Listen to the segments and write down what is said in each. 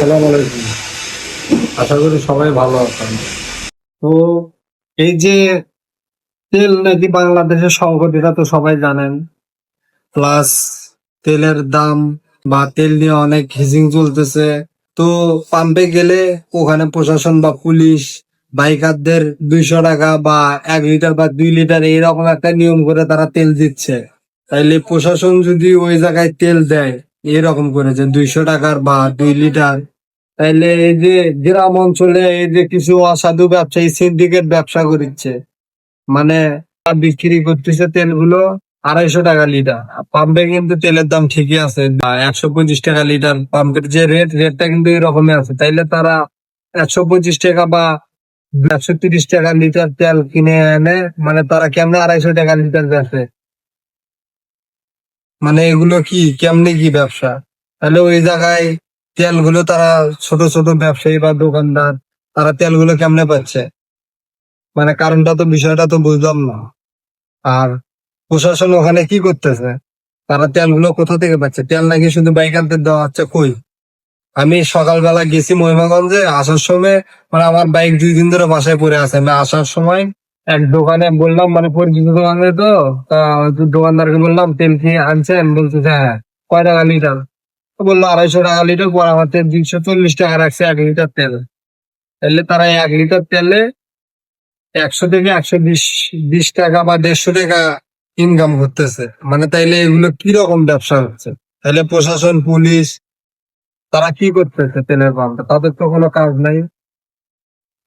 আসসালামু আলাইকুম। আশা করি সবাই ভালো আছেন। তো এই যে তেল নাকি বাংলাদেশের সংকট, এটা তো সবাই জানেন। প্লাস তেলের দাম বা তেল নিয়ে অনেক হিজিং চলতেছে। তো পাম্পে গেলে ওখানে প্রশাসন বা পুলিশ বাইকারদের 200 টাকা বা 1 লিটার বা 2 লিটার এইরকম একটা নিয়ম করে তারা তেল দিচ্ছে। তাইলে প্রশাসন যদি ওই জায়গায় তেল দেয় এরকম করে যে 200 টাকার বা 2 লিটার, তাইলে এই যে গ্রাম অঞ্চলে এই যে কিছু অসাধু ব্যবসায়ী সিন্ডিকেট ব্যবসা করছে, মানে তারা বিক্রি করতেছে তেলগুলো 250 টাকা লিটার। পাম্পে কিন্তু তেলের দাম ঠিকই আছে, 125 টাকা লিটার। পাম্পের যে রেটটা কিন্তু এরকমই আছে। তাইলে তারা 125 টাকা বা 130 টাকা লিটার তেল কিনে এনে, মানে তারা কেমনে 250 টাকা লিটার বেচে? মানে এগুলো কি কেমনে কি ব্যবসা? তাহলে ওই জায়গায় তেলগুলো তারা ছোট ছোট ব্যবসায়ী বা দোকানদার তারা তেলগুলো কেমনে পাচ্ছে? মানে কারণটা তো, বিষয়টা তো বুঝলাম না। আর প্রশাসন ওখানে কি করতেছে? তারা তেলগুলো কোথা থেকে পাচ্ছে? তেল নাকি শুধু বাইকারদের দেওয়া হচ্ছে, কই? আমি সকালবেলা গেছি মহিমাগঞ্জে, আসার সময় মানে আমার বাইক 2 দিন ধরে বাসায় পড়ে আছে। আমি আসার সময় এক দোকানে বললাম, মানে পরিচিত দোকানে তো, তা দোকানদারকে বললাম তেল কি আনছেন, বলতেছে হ্যাঁ। কয় টাকা লিটার? তো বললো 250 টাকা লিটার। পর আমার তেল 240 টাকা রাখছে 1 লিটার তেল। তাহলে তারা 1 লিটার তেলে 100 থেকে 120 টাকা বা 150 টাকা ইনকাম করতেছে। মানে তাইলে এগুলো কি রকম ব্যবসা হচ্ছে? তাহলে প্রশাসন, পুলিশ তারা কি করতেছে তেলের পাম্পে? তাদের তো কোনো কাজ নাই।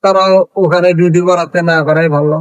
তারা ওখানে ডিউটি করাতে না করাই ভালো।